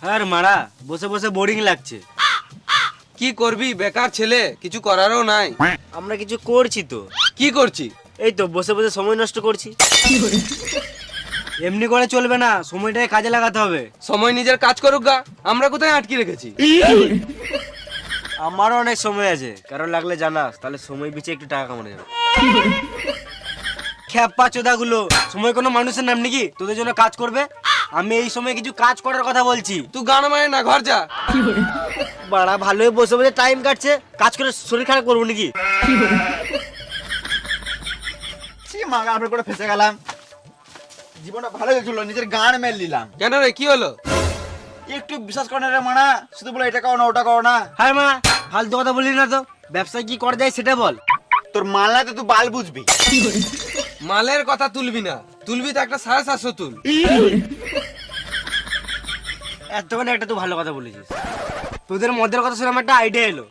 আর মারা বসে বসে বোরিং লাগছে। কি করবি, বেকার ছেলে, কিছু করারও নাই। আমরা কিছু করছি তো। কি করছি? এই তো বসে বসে সময় নষ্ট করছি। এমনি করে চলবে না, সময়টাকে কাজে লাগাতে হবে। সময় নিজের কাজ করুক গা, আমরা কোথায় আটকে রেখেছি? আমারও অনেক সময় আছে, কারণ লাগলে জানাস, তাহলে সময় পিছিয়ে একটু টাকা কামানো যাবে। খ্যাপা চোদাগুলো, সময় কোনো মানুষের নাম নাকি তোদের জন্য কাজ করবে? আমি এই সময় কিছু কাজ করার কথা বলছি। তুই গান মারে না, ঘর যা। বাড়া ভালোই বসে বসে টাইম কাটছে, কাজ করে শরীর খারাপ করবো নাকি? মাগা আমরা করে ফেসে গেলাম। জীবনটা ভালো চলছিল, নিজের গান মেল নিলাম। কেন রে, কি হলো? একটু বিশ্বাস করে না রে মানা, শুধু বলে এটা করো না ওটা করো না। হ্যাঁ মা, ফালতু কথা বলি না তো, ব্যবসায় কি করা যায় সেটা বল। তোর মানলা তো তুই বাল বুঝবি। মালের কথা তুলবি না, তুলবি তো একটা 750 তুল। এতক্ষণ একটা তুই ভালো কথা বলেছিস। তোদের মদের কথা শুনে আমার একটা আইডিয়া এলো।